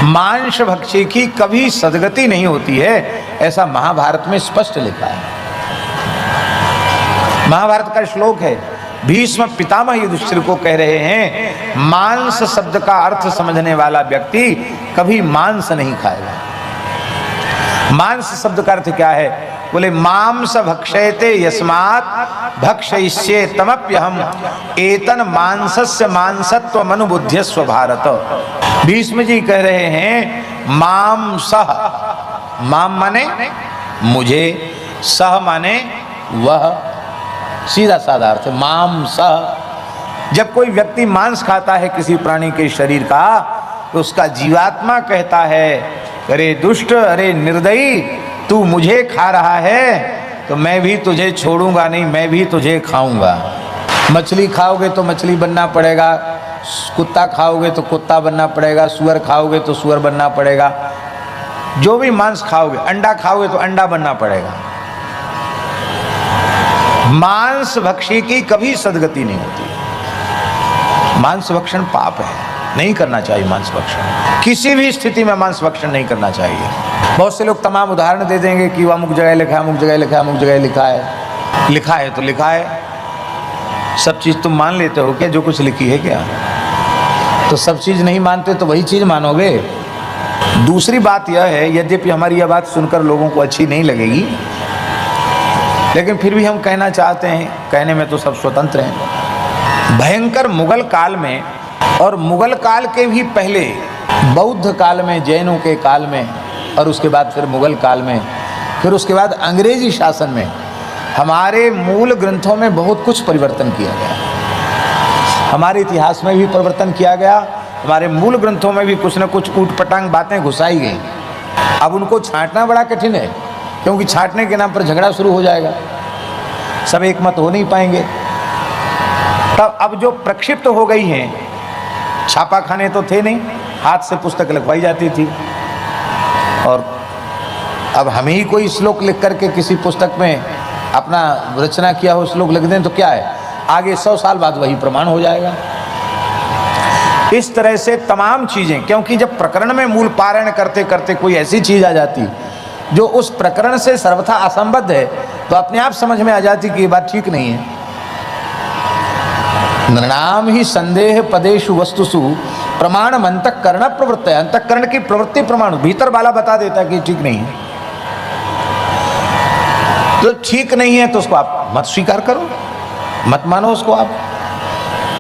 मांस भक्षी की कभी सदगति नहीं होती है, ऐसा महाभारत में स्पष्ट लिखा है। महाभारत का श्लोक है। भीष्म पितामह युधिष्ठिर को कह रहे हैं, मांस शब्द का अर्थ समझने वाला व्यक्ति कभी मांस नहीं खाएगा। मांस शब्द का अर्थ क्या है? बोले मांस भक्षयते यस्मात् भक्षयिष्ये तमप्यहम एतन मांसस्य मांसत्व मनुबुद्ध्यस्व भारत। भीष्म जी कह रहे हैं मांसः, माम माने मुझे, सह माने वह, सीधा साधा अर्थ है मांसः। जब कोई व्यक्ति मांस खाता है किसी प्राणी के शरीर का, तो उसका जीवात्मा कहता है, अरे दुष्ट, अरे निर्दयी, तू मुझे खा रहा है तो मैं भी तुझे छोड़ूंगा नहीं, मैं भी तुझे खाऊंगा। मछली खाओगे तो मछली बनना पड़ेगा, कुत्ता खाओगे तो कुत्ता बनना पड़ेगा, सुअर खाओगे तो सुअर बनना पड़ेगा, जो भी मांस खाओगे, अंडा खाओगे तो अंडा बनना पड़ेगा। मांस भक्षी की कभी सदगति नहीं होती। मांस भक्षण पाप है, नहीं करना चाहिए। मांस भक्षण किसी भी स्थिति में मांस भक्षण नहीं करना चाहिए। बहुत से लोग तमाम उदाहरण दे देंगे कि वह अमुक जगह लिखा है, अमुक जगह लिखा है, अमुक जगह लिखा है। लिखा है तो लिखा है, सब चीज़ तुम मान लेते हो क्या? जो कुछ लिखी है क्या? तो सब चीज़ नहीं मानते तो वही चीज़ मानोगे। दूसरी बात यह है, यद्यपि हमारी यह बात सुनकर लोगों को अच्छी नहीं लगेगी, लेकिन फिर भी हम कहना चाहते हैं, कहने में तो सब स्वतंत्र हैं। भयंकर मुगल काल में और मुगल काल के भी पहले बौद्ध काल में, जैनों के काल में, और उसके बाद फिर मुगल काल में, फिर उसके बाद अंग्रेजी शासन में हमारे मूल ग्रंथों में बहुत कुछ परिवर्तन किया गया। हमारे इतिहास में भी परिवर्तन किया गया, हमारे मूल ग्रंथों में भी कुछ न कुछ ऊटपटांग बातें घुसाई गई। अब उनको छांटना बड़ा कठिन है, क्योंकि छांटने के नाम पर झगड़ा शुरू हो जाएगा, सब एक मत हो नहीं पाएंगे। तब अब जो प्रक्षिप्त हो गई हैं, छापा खाने तो थे नहीं, हाथ से पुस्तक लिखवाई जाती थी, और अब हम ही कोई श्लोक लिख करके किसी पुस्तक में अपना रचना किया हो श्लोक लिख दें तो क्या है, आगे 100 साल बाद वही प्रमाण हो जाएगा। इस तरह से तमाम चीज़ें, क्योंकि जब प्रकरण में मूल पारायण करते करते कोई ऐसी चीज़ आ जाती जो उस प्रकरण से सर्वथा असंबद्ध है, तो अपने आप समझ में आ जाती कि ये बात ठीक नहीं है। नृणाम ही संदेह पदेषु वस्तुषु प्रमाणम अंतःकरण प्रवृत्ति है। अंतःकरण की प्रवृत्ति प्रमाण, भीतर वाला बता देता है कि ठीक नहीं है। तो ठीक नहीं है तो उसको आप मत स्वीकार करो, मत मानो उसको आप।